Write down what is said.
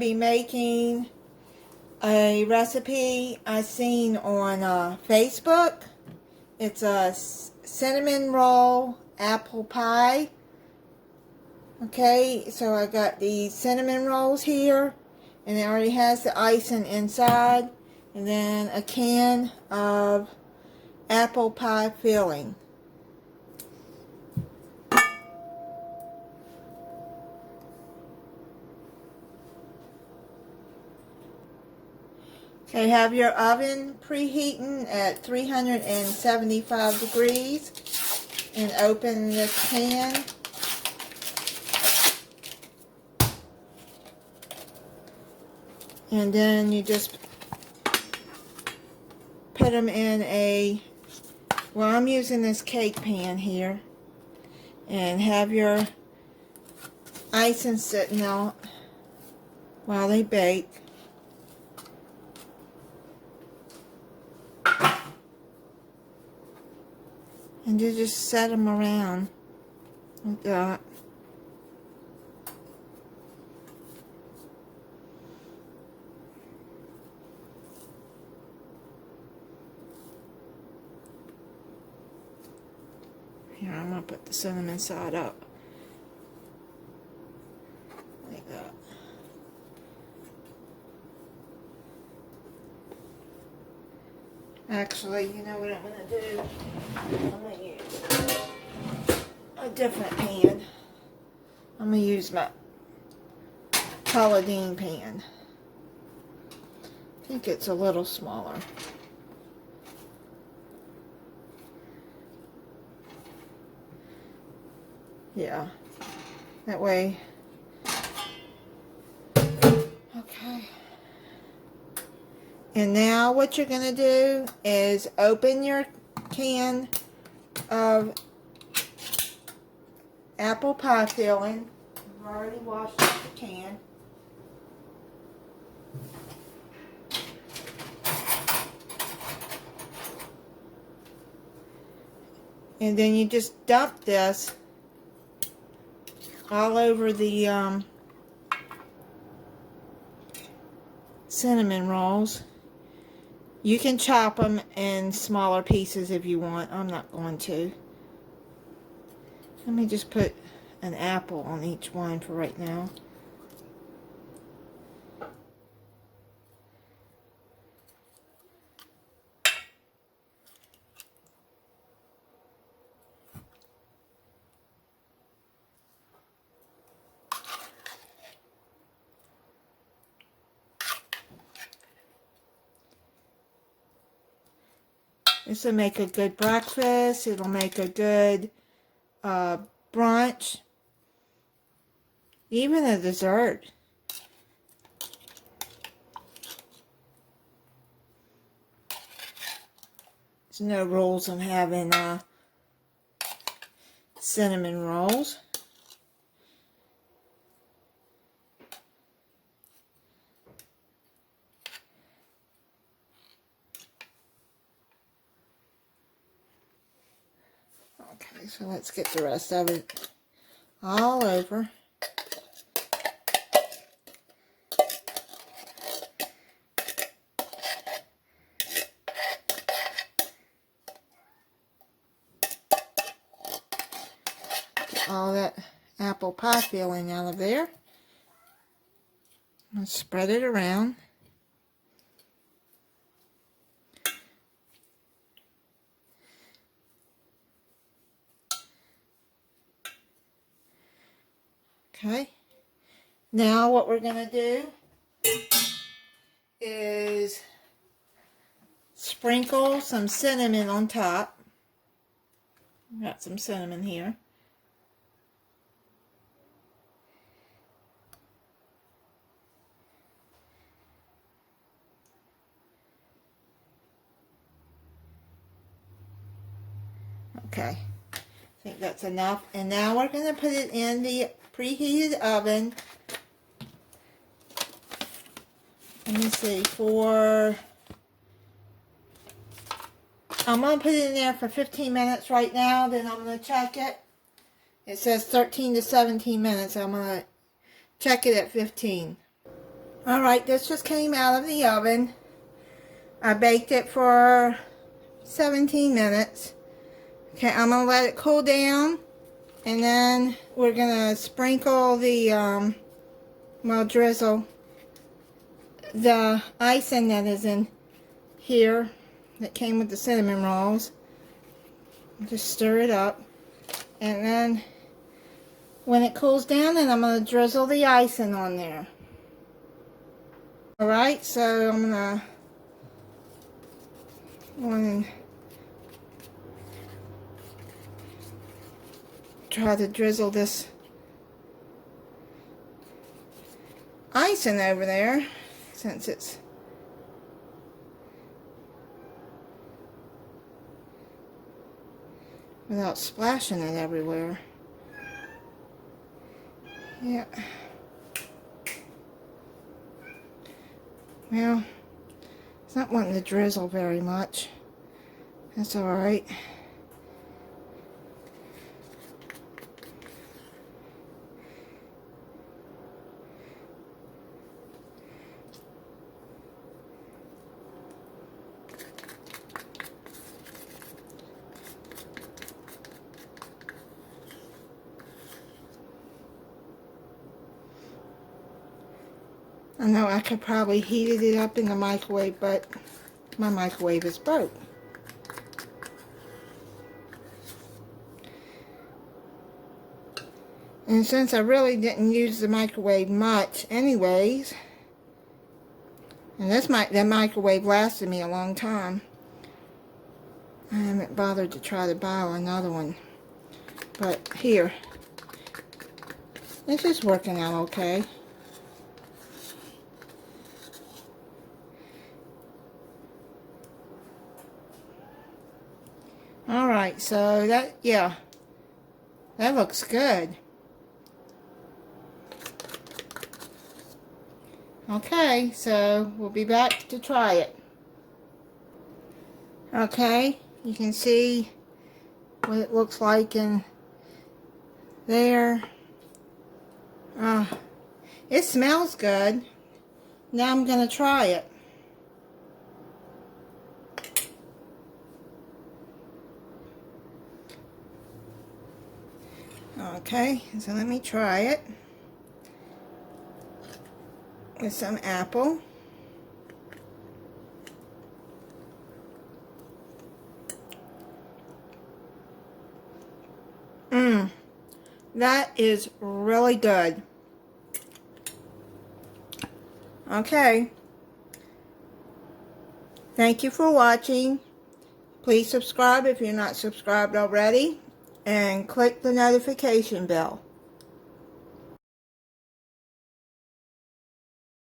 be making a recipe I seen on Facebook. It's a cinnamon roll apple pie. Okay, so I got the cinnamon rolls here, and it already has the icing inside, and then a can of apple pie filling. Okay, have your oven preheating at 375 degrees, and open the can. And then you just put them in a, well, I'm using this cake pan here, and have your icing sitting out while they bake. And you just set them around like that. Here, I'm going to put the cinnamon side up. Like that. Actually, you know what I'm going to do? I'm going to use a different pan. I'm going to use my Paladine pan. I think it's a little smaller. Yeah, that way. Okay. And now what you're going to do is open your can of apple pie filling. I've already washed out the can. And then you just dump this all over the cinnamon rolls. You can chop them in smaller pieces if you want. I'm not going to. Let me just put an apple on each one for right now. This will make a good breakfast. It'll make a good brunch. Even a dessert. There's no rules on having cinnamon rolls. Okay, so let's get the rest of it all over. Get all that apple pie filling out of there. And spread it around. Okay, now what we're going to do is sprinkle some cinnamon on top. Got some cinnamon here. Okay, I think that's enough. And now we're going to put it in the preheated oven. Let me see, I'm going to put it in there for 15 minutes right now, then I'm going to check it. It says 13 to 17 minutes. I'm going to check it at 15. Alright, this just came out of the oven. I baked it for 17 minutes. Okay, I'm going to let it cool down. And then we're going to sprinkle the, drizzle the icing that is in here that came with the cinnamon rolls. Just stir it up. And then when it cools down, then I'm going to drizzle the icing on there. Alright, so I'm going to try to drizzle this icing over there, since it's without splashing it everywhere. Yeah. Well, it's not wanting to drizzle very much. That's alright. I know I could probably heat it up in the microwave, but my microwave is broke. And since I really didn't use the microwave much anyways, and the microwave lasted me a long time, I haven't bothered to try to buy another one. But here, this is working out okay. Alright, so that looks good. Okay, so we'll be back to try it. Okay, you can see what it looks like in there. It smells good. Now I'm going to try it. Okay, so let me try it with some apple. That is really good. Okay. Thank you for watching. Please subscribe if you're not subscribed already, and click the notification bell.